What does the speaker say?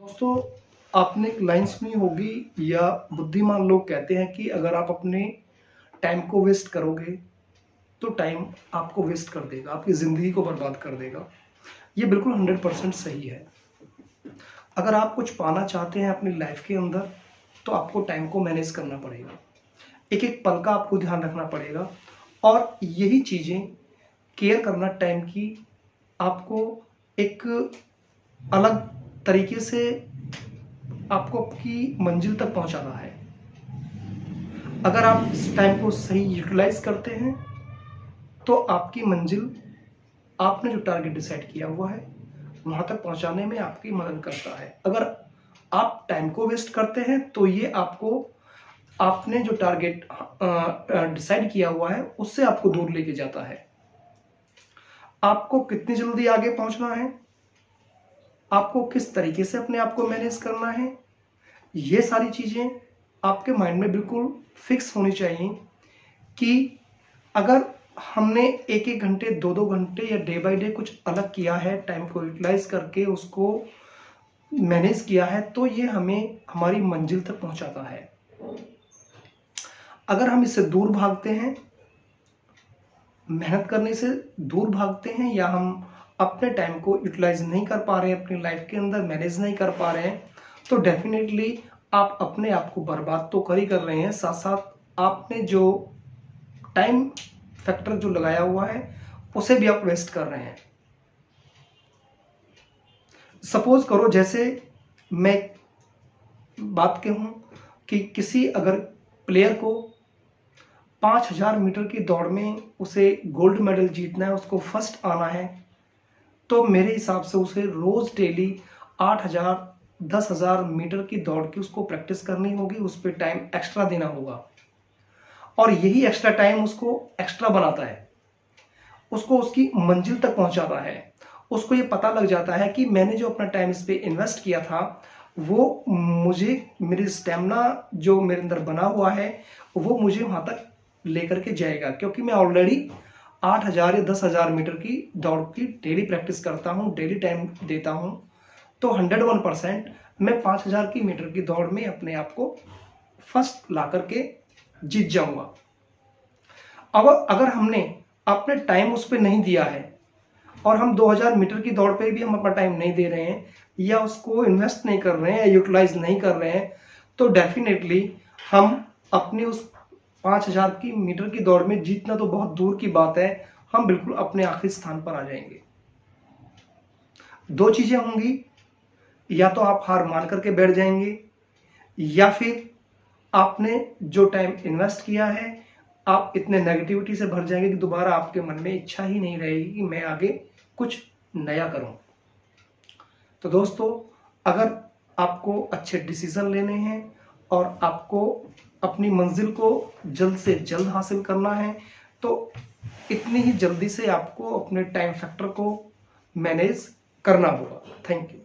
दोस्तों, आपने एक लाइन सुनी होगी या बुद्धिमान लोग कहते हैं कि अगर आप अपने टाइम को वेस्ट करोगे तो टाइम आपको वेस्ट कर देगा, आपकी ज़िंदगी को बर्बाद कर देगा। ये बिल्कुल 100% सही है। अगर आप कुछ पाना चाहते हैं अपनी लाइफ के अंदर तो आपको टाइम को मैनेज करना पड़ेगा, एक एक पल का आपको ध्यान रखना पड़ेगा और यही चीज़ें केयर करना टाइम की आपको एक अलग तरीके से आपको आपकी मंजिल तक पहुंचाना है। अगर आप इस टाइम को सही यूटिलाइज करते हैं तो आपकी मंजिल, आपने जो टारगेट डिसाइड किया हुआ है वहां तक पहुंचाने में आपकी मदद करता है। अगर आप टाइम को वेस्ट करते हैं तो ये आपको आपने जो टारगेट डिसाइड किया हुआ है उससे आपको दूर लेके जाता है। आपको कितनी जल्दी आगे पहुंचना है, आपको किस तरीके से अपने आप को मैनेज करना है, ये सारी चीज़ें आपके माइंड में बिल्कुल फिक्स होनी चाहिए कि अगर हमने एक एक घंटे, दो दो घंटे या डे बाय डे कुछ अलग किया है, टाइम को यूटिलाइज करके उसको मैनेज किया है, तो ये हमें हमारी मंजिल तक पहुंचाता है। अगर हम इससे दूर भागते हैं, मेहनत करने से दूर भागते हैं, या हम अपने टाइम को यूटिलाइज नहीं कर पा रहे हैं, अपनी लाइफ के अंदर मैनेज नहीं कर पा रहे हैं, तो डेफिनेटली आप अपने आप को बर्बाद तो कर ही कर रहे हैं, साथ साथ आपने जो टाइम फैक्टर जो लगाया हुआ है उसे भी आप वेस्ट कर रहे हैं। सपोज करो, जैसे मैं बात कहूं कि किसी अगर प्लेयर को 5000 मीटर की दौड़ में उसे गोल्ड मेडल जीतना है, उसको फर्स्ट आना है, तो मेरे हिसाब से उसे रोज डेली 8000 10,000 मीटर की दौड़ की उसको प्रैक्टिस करनी होगी, उस पर टाइम एक्स्ट्रा देना होगा। और यही एक्स्ट्रा टाइम उसको एक्स्ट्रा बनाता है, उसको उसकी मंजिल तक पहुंचाता है। उसको ये पता लग जाता है कि मैंने जो अपना टाइम इस पे इन्वेस्ट किया था वो मुझे, मेरी स्टेमिना जो मेरे अंदर बना हुआ है वो मुझे वहां तक लेकर के जाएगा, क्योंकि मैं ऑलरेडी 8000 या 10,000 मीटर की दौड़ की डेली प्रैक्टिस करता हूँ, डेली टाइम देता हूँ। तो 101% मैं 5000 की मीटर की दौड़ में अपने आप को फर्स्ट ला करके जीत जाऊंगा। अब अगर हमने अपने टाइम उस पर नहीं दिया है और हम 2000 मीटर की दौड़ पे भी हम अपना टाइम नहीं दे रहे हैं, या उसको इन्वेस्ट नहीं कर रहे हैं, या यूटिलाइज नहीं कर रहे हैं, तो डेफिनेटली हम अपनी उस 5000 की मीटर की दौड़ में जीतना तो बहुत दूर की बात है, हम बिल्कुल अपने आखिरी स्थान पर आ जाएंगे। दो चीजें होंगी, या तो आप हार मान करके बैठ जाएंगे, या फिर आपने जो टाइम इन्वेस्ट किया है आप इतने नेगेटिविटी से भर जाएंगे कि दोबारा आपके मन में इच्छा ही नहीं रहेगी कि मैं आगे कुछ नया करूं। तो दोस्तों, अगर आपको अच्छे डिसीजन लेने हैं और आपको अपनी मंजिल को जल्द से जल्द हासिल करना है, तो इतनी ही जल्दी से आपको अपने टाइम फैक्टर को मैनेज करना होगा। Thank you.